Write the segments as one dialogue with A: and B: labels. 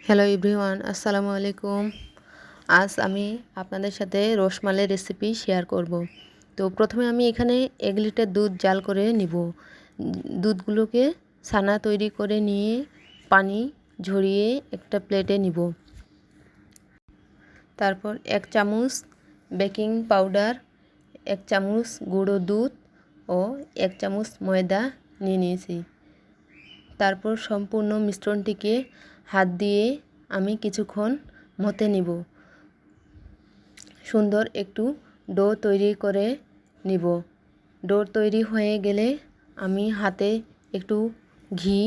A: Hello everyone, আসসালামু আলাইকুম। আজ আমি আপনাদের সাথে রসমালাই রেসিপি শেয়ার করব। তো প্রথমে আমি এখানে 1 লিটার দুধ জাল করে নিব। দুধগুলোকে ছানা তৈরি করে নিয়ে পানি ঝরিয়ে একটা প্লেটে নিব। তারপর 1 চামচ বেকিং পাউডার, 1 চামচ গুঁড়ো দুধ ও 1 চামচ ময়দা নিয়ে নিয়েছি। তারপর সম্পূর্ণ মিশ্রণটিকে হাত দিয়ে আমি কিছুক্ষণ মথে নিব। সুন্দর একটু ডো তৈরি করে নিব। ডো তৈরি হয়ে গেলে আমি হাতে একটু ঘি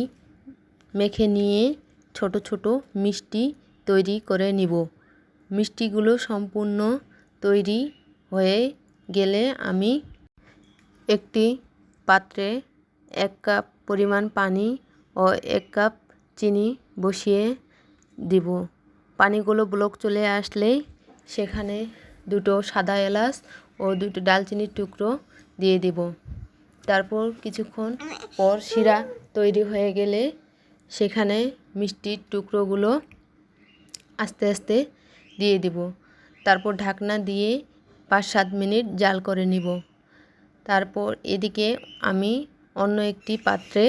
A: মেখে নিয়ে ছোট ছোট মিষ্টি তৈরি করে নিব। মিষ্টিগুলো সম্পূর্ণ তৈরি হয়ে গেলে আমি একটি পাত্রে 1 কাপ পরিমাণ পানি ও 1 কাপ চিনি বসিয়ে দিব। পানিগুলো বলক চলে আসলেই সেখানে 2টো সাদা এলাচ ও 2টো ডালচিনির টুকরো দিয়ে দিব। তারপর কিছুক্ষণ পর শিরা তৈরি হয়ে গেলে সেখানে মিষ্টির টুকরোগুলো আস্তে আস্তে দিয়ে দিব। তারপর ঢাকনা দিয়ে 5-7 মিনিট জাল করে নিব। তারপর এদিকে আমি অন্য একটি পাত্রে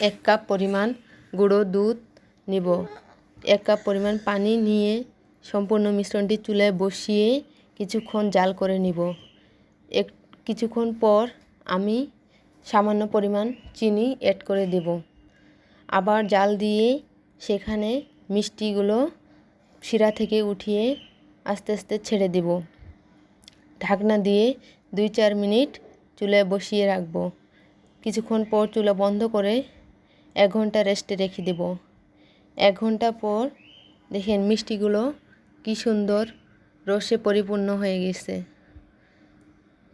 A: 1 কাপ পরিমাণ গুঁড়ো দুধ নিব। 1 কাপ পরিমাণ পানি নিয়ে সম্পূর্ণ মিশ্রণটি চুলায় বসিয়ে কিছুক্ষণ জাল করে নিব। কিছুক্ষণ পর আমি সামান্য পরিমাণ চিনি অ্যাড করে দেব। আবার জাল দিয়ে সেখানে মিষ্টিগুলো শিরা থেকে উঠিয়ে আস্তে আস্তে ছেড়ে দেব। ঢাকনা দিয়ে 2-4 মিনিট চুলায় বসিয়ে রাখব। কিছুক্ষণ পর চুলা বন্ধ করে 1 ঘন্টা রেস্টে রেখে দেব। 1 ঘন্টা পর দেখেন মিষ্টিগুলো কি সুন্দর রসে পরিপূর্ণ হয়ে গেছে।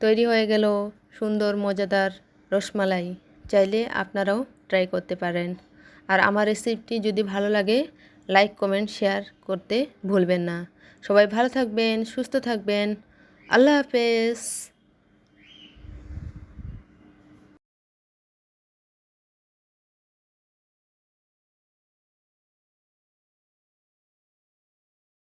A: তৈরি হয়ে গেল সুন্দর মজাদার রসমালাই। চাইলে আপনারাও ট্রাই করতে পারেন। আর আমার রেসিপিটি যদি ভালো লাগে লাইক, কমেন্ট, শেয়ার করতে ভুলবেন না। সবাই ভালো থাকবেন, সুস্থ থাকবেন। আল্লাহ হাফেজ।